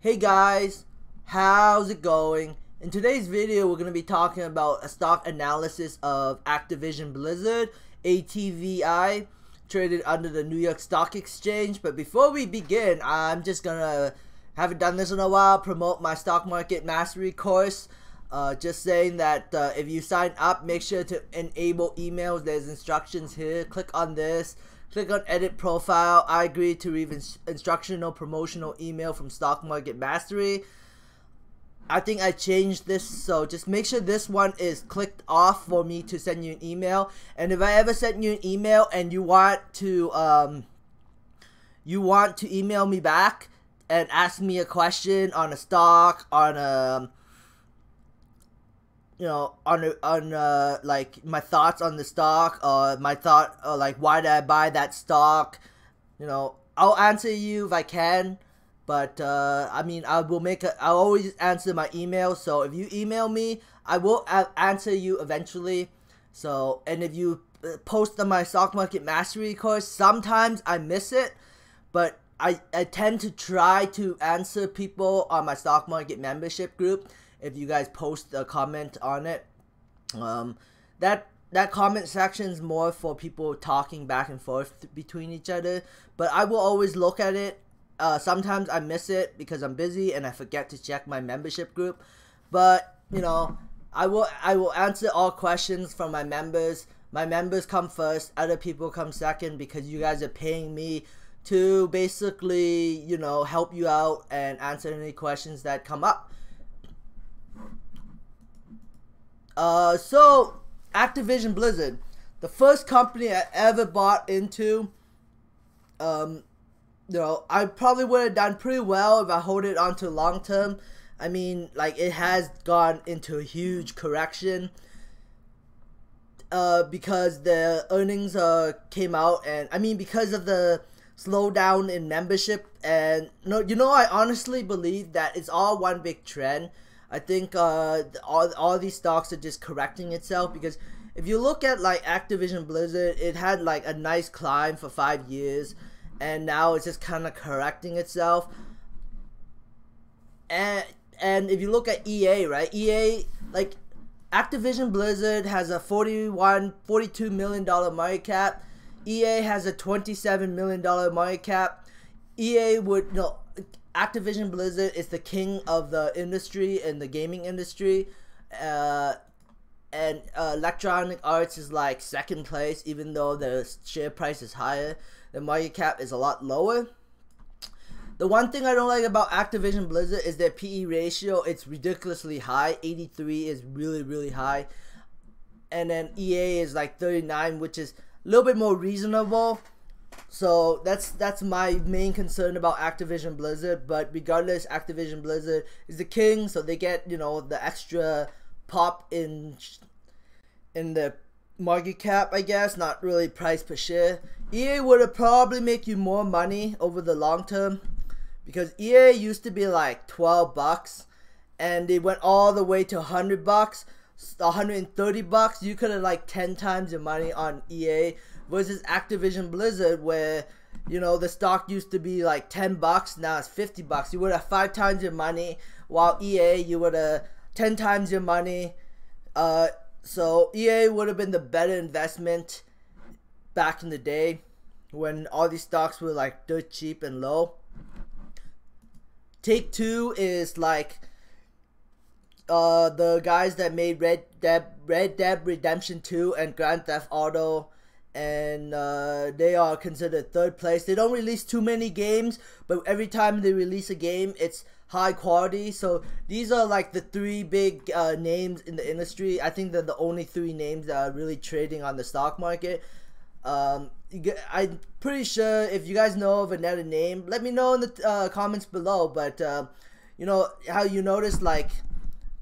Hey guys, how's it going? In today's video, we're going to be talking about a stock analysis of Activision Blizzard, ATVI, traded under the New York Stock Exchange. But before we begin, I'm just going to, haven't done this in a while, promote my stock market mastery course. Just saying that if you sign up, make sure to enable emails. There's instructions here. Click on this. Click on edit profile. I agree to receive instructional promotional email from Stock Market Mastery. I think I changed this, so just make sure this one is clicked off for me to send you an email. And if I ever send you an email and you want to email me back and ask me a question on a stock, on a like my thoughts on the stock, or my thought, or like why did I buy that stock, I'll answer you if I can, but I mean, I'll always answer my email. So if you email me, I will answer you eventually. So, and if you post on my stock market mastery course, sometimes I miss it, but I tend to try to answer people on my stock market membership group. If you guys post a comment on it, that comment section is more for people talking back and forth between each other. But I will always look at it. Sometimes I miss it because I'm busy and I forget to check my membership group. But I will answer all questions from my members. My members come first. Other people come second because you guys are paying me to basically help you out and answer any questions that come up. So Activision Blizzard, the first company I ever bought into. I probably would have done pretty well if I hold it onto long term. I mean, like, it has gone into a huge correction because the earnings came out, and I mean, because of the slowdown in membership, and I honestly believe that it's all one big trend. I think all these stocks are just correcting itself, because if you look at like Activision Blizzard, it had like a nice climb for 5 years, and now it's just kind of correcting itself. And if you look at EA, right? EA, like, Activision Blizzard has a $42 million market cap. EA has a $27 million market cap. Activision Blizzard is the king of the industry and the gaming industry, and Electronic Arts is like second place, even though the share price is higher. The market cap is a lot lower. The one thing I don't like about Activision Blizzard is their PE ratio. It's ridiculously high. 83 is really, really high. And then EA is like 39, which is a little bit more reasonable. So that's my main concern about Activision Blizzard. But regardless, Activision Blizzard is the king, so they get the extra pop in the market cap, I guess, not really price per share. EA would have probably make you more money over the long term, because EA used to be like $12, and they went all the way to $100, $130. You could have like 10 times your money on EA. Versus Activision Blizzard, where the stock used to be like $10, now it's $50. You would have 5 times your money, while EA, you would have 10 times your money. So EA would have been the better investment back in the day, when all these stocks were like dirt cheap and low. Take-Two is like the guys that made Red Dead Redemption 2 and Grand Theft Auto. And they are considered third place. They don't release too many games, but every time they release a game, it's high quality. So these are like the 3 big names in the industry. I think they're the only 3 names that are really trading on the stock market. I'm pretty sure if you guys know of another name, let me know in the comments below. But how you notice, like,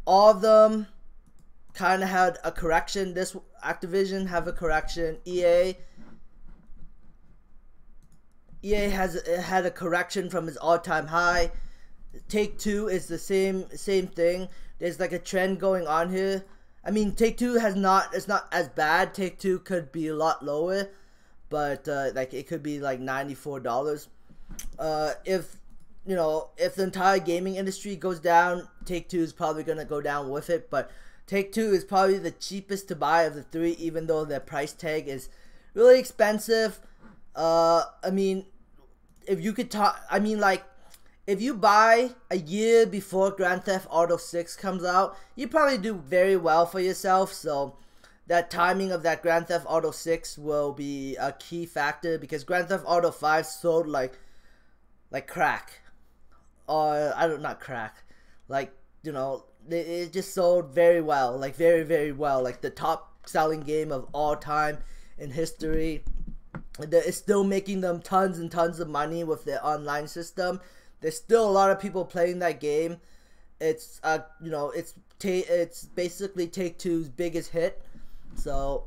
all of them kind of had a correction. This Activision have a correction. EA had a correction from its all-time high. Take-Two is the same thing. There's like a trend going on here. I mean, Take-Two it's not as bad. Take-Two could be a lot lower, but like it could be like $94. If you know, if the entire gaming industry goes down, Take-Two is probably gonna go down with it. But Take-Two is probably the cheapest to buy of the three, even though their price tag is really expensive. I mean, if you could talk, I mean, like, if you buy a year before Grand Theft Auto 6 comes out, you probably do very well for yourself. So that timing of that Grand Theft Auto 6 will be a key factor, because Grand Theft Auto 5 sold like crack. Or, I don't, not crack. Like, you know, it just sold very well. Like, very, very well. Like, the top selling game of all time in history. It's still making them tons and tons of money with their online system. There's still a lot of people playing that game. It's you know, it's basically Take-Two's biggest hit. So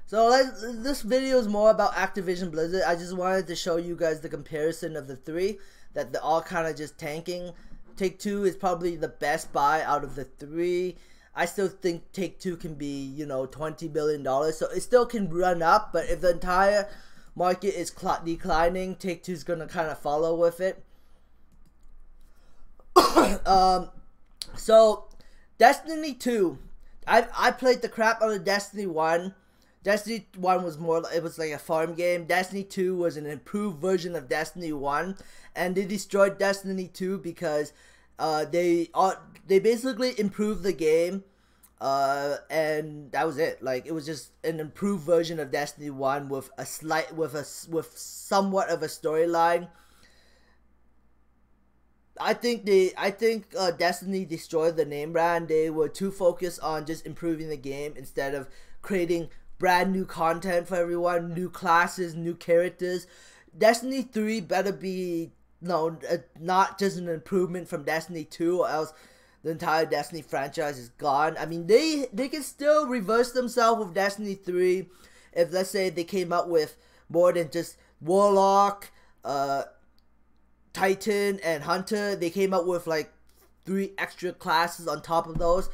this video is more about Activision Blizzard. I just wanted to show you guys the comparison of the three, that they're all kind of just tanking. Take-Two is probably the best buy out of the three. I still think Take-Two can be, you know, $20 billion, so it still can run up. But if the entire market is declining, Take-Two's gonna kind of follow with it. So Destiny 2, I played the crap out of Destiny 1. Destiny 1 was more, it was like a farm game. Destiny 2 was an improved version of Destiny 1, and they destroyed Destiny 2 because they basically improved the game, and that was it. Like, it was just an improved version of Destiny 1 with somewhat of a storyline. I think Destiny destroyed the name brand. They were too focused on just improving the game instead of creating brand new content for everyone, new classes, new characters. Destiny 3 better be not just an improvement from Destiny 2, or else the entire Destiny franchise is gone. I mean, they can still reverse themselves with Destiny 3 if, let's say, they came up with more than just Warlock, Titan, and Hunter. They came up with like 3 extra classes on top of those,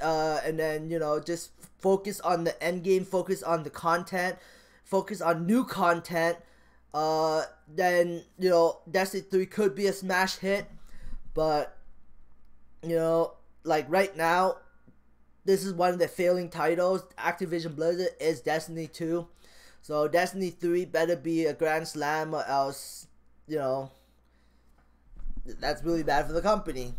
and then, you know, just focus on the end game, focus on the content, focus on new content. Then, you know, Destiny 3 could be a smash hit. But, you know, like right now, this is one of the failing titles. Activision Blizzard is Destiny 2. So Destiny 3 better be a grand slam, or else, you know, that's really bad for the company,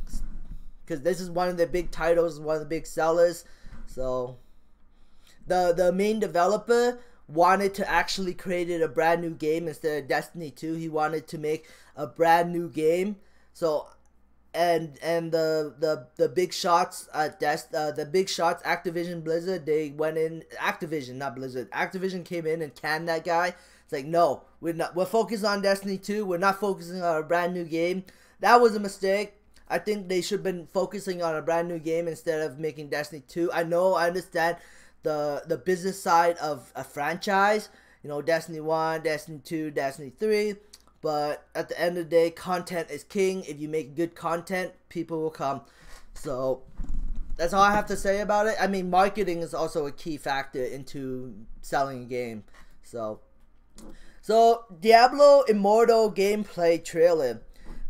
because this is one of the big titles, one of the big sellers. So the main developer wanted to actually create a brand new game instead of Destiny 2. He wanted to make a brand new game. So and the big shots at Activision Blizzard, they went in. Activision, not Blizzard. Activision came in and canned that guy. It's like, no, we're focused on Destiny 2. We're not focusing on a brand new game. That was a mistake. I think they should have been focusing on a brand new game instead of making Destiny 2. I understand the business side of a franchise. You know, Destiny 1, Destiny 2, Destiny 3. But at the end of the day, content is king. If you make good content, people will come. So that's all I have to say about it. I mean, marketing is also a key factor into selling a game. So Diablo Immortal gameplay trailer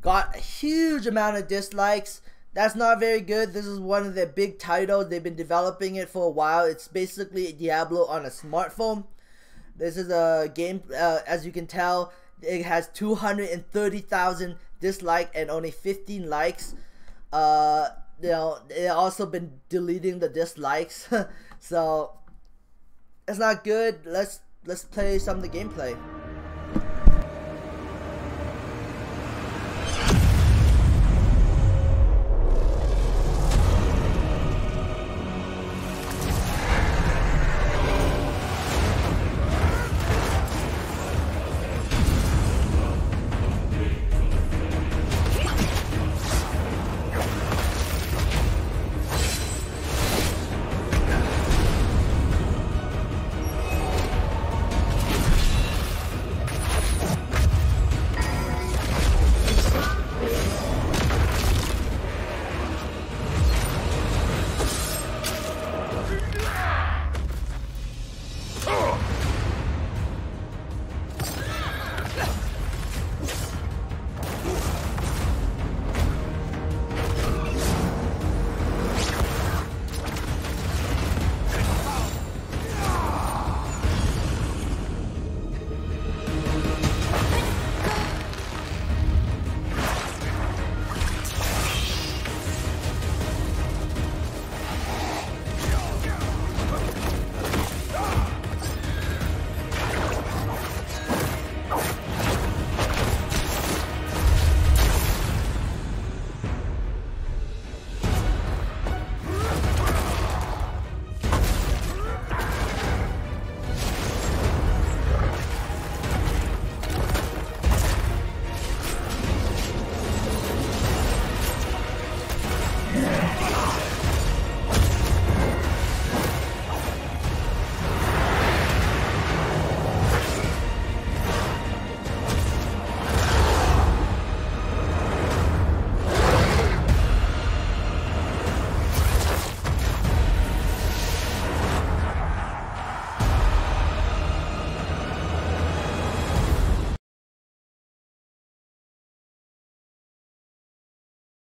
got a huge amount of dislikes. That's not very good. This is one of their big titles. They've been developing it for a while. It's basically Diablo on a smartphone. This is a game, as you can tell, it has 230,000 dislikes and only 15 likes. You know, they've also been deleting the dislikes. So it's not good. Let's play some of the gameplay.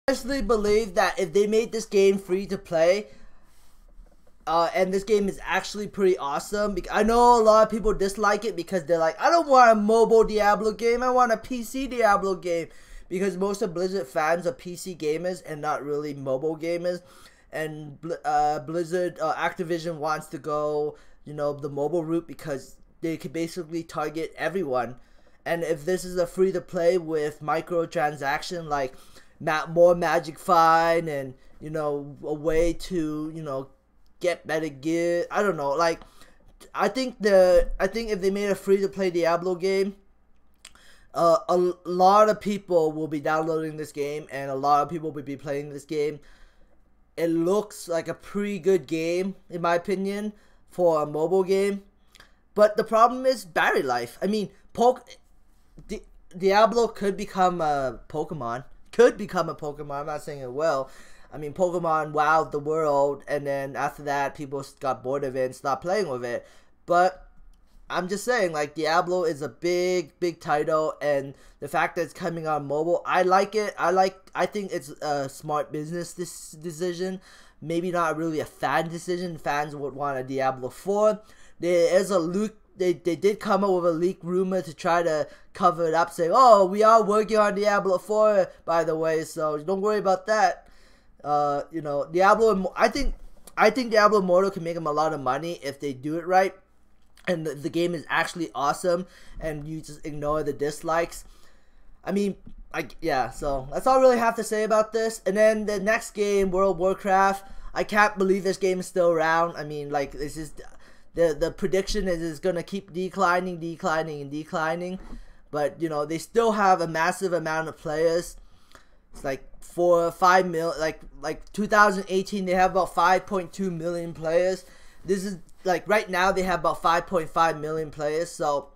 honestly believe that if they made this game free to play, and this game is actually pretty awesome. I know a lot of people dislike it because they're like, I don't want a mobile Diablo game, I want a PC Diablo game. Because most of Blizzard fans are PC gamers and not really mobile gamers. And Blizzard, Activision wants to go, you know, the mobile route because they could basically target everyone. And if this is a free to play with microtransaction, like more magic find and, you know, a way to, you know, get better gear, I don't know, like I think if they made a free to play Diablo game, a lot of people will be downloading this game and a lot of people will be playing this game. It looks like a pretty good game in my opinion for a mobile game, but the problem is battery life. I mean, Diablo could become a Pokemon. I'm not saying it will. I mean, Pokemon wowed the world, and then after that, people got bored of it and stopped playing with it. But I'm just saying, like, Diablo is a big title, and the fact that it's coming on mobile, I like it. I think it's a smart business decision. Maybe not really a fan decision. Fans would want a Diablo 4. There is a leak. They did come up with a leak rumor to try to cover it up, saying, oh, we are working on Diablo 4, by the way, so don't worry about that. You know, Diablo, I think Diablo Immortal can make them a lot of money if they do it right, and the game is actually awesome, and you just ignore the dislikes. I mean, yeah, so that's all I really have to say about this. And then the next game, World of Warcraft, I can't believe this game is still around. I mean, like, this is, the prediction is it's gonna keep declining, but, you know, they still have a massive amount of players. It's like 4 or 5 million, like 2018 they have about 5.2 million players. This is like right now they have about 5.5 million players, so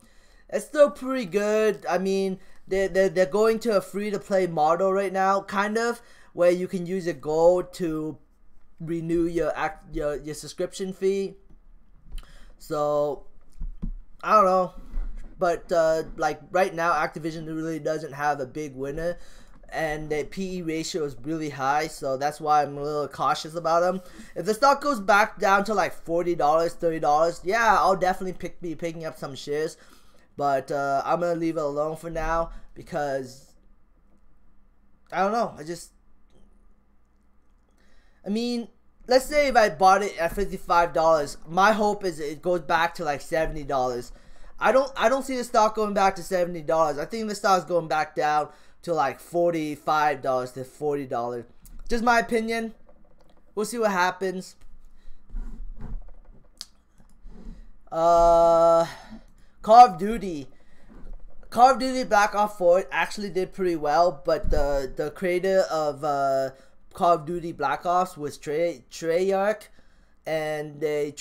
it's still pretty good. I mean, they're going to a free to play model right now, kind of, where you can use a gold to renew your subscription fee. So I don't know, but like right now Activision really doesn't have a big winner, and the PE ratio is really high, so that's why I'm a little cautious about them. If the stock goes back down to like $40, $30, yeah, I'll definitely be picking up some shares, but I'm gonna leave it alone for now because I don't know. I mean, let's say if I bought it at $55, my hope is it goes back to like $70. I don't see the stock going back to $70. I think the stock's going back down to like $45 to $40. Just my opinion. We'll see what happens. Call of Duty Black Ops 4 actually did pretty well, but the creator of Call of Duty Black Ops was Treyarch, and they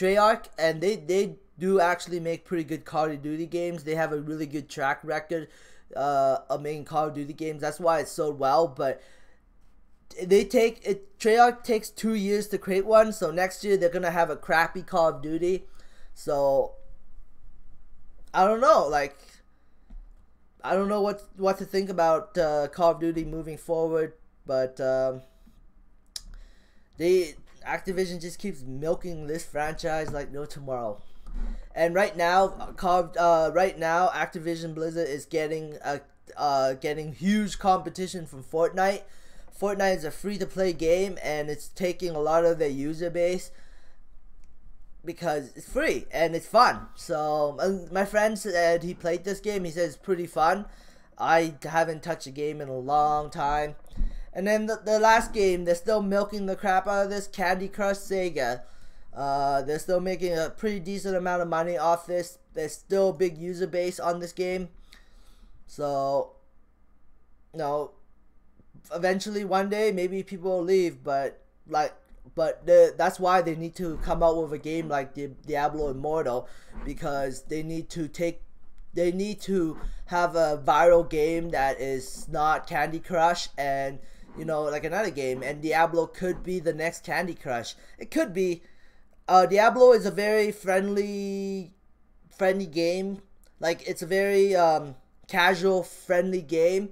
do actually make pretty good Call of Duty games. They have a really good track record of making Call of Duty games. That's why it's sold well, but Treyarch takes 2 years to create one, so next year they're gonna have a crappy Call of Duty. So I don't know, like, I don't know what to think about Call of Duty moving forward, but Activision just keeps milking this franchise like no tomorrow. And right now, Activision Blizzard is getting huge competition from Fortnite. Fortnite is a free-to-play game, and it's taking a lot of their user base because it's free and it's fun. So my friend said he played this game. He says it's pretty fun. I haven't touched a game in a long time. And then the last game, they're still milking the crap out of this, Candy Crush Sega. They're still making a pretty decent amount of money off this. There's still a big user base on this game. So, you know, eventually one day maybe people will leave, but that's why they need to come out with a game like Diablo Immortal, because they need to have a viral game that is not Candy Crush and, you know, like another game, and Diablo could be the next Candy Crush. It could be. Diablo is a very friendly game. Like, it's a very casual, friendly game.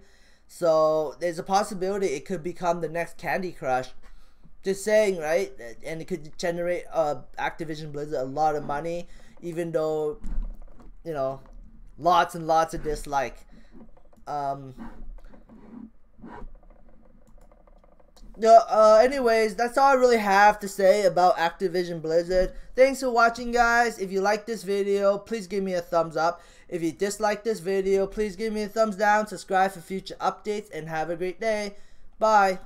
So there's a possibility it could become the next Candy Crush. Just saying, right? And it could generate Activision Blizzard a lot of money, even though, you know, lots and lots of dislike. Anyways, that's all I really have to say about Activision Blizzard. Thanks for watching, guys. If you like this video, please give me a thumbs up. If you dislike this video, please give me a thumbs down. Subscribe for future updates, and have a great day. Bye.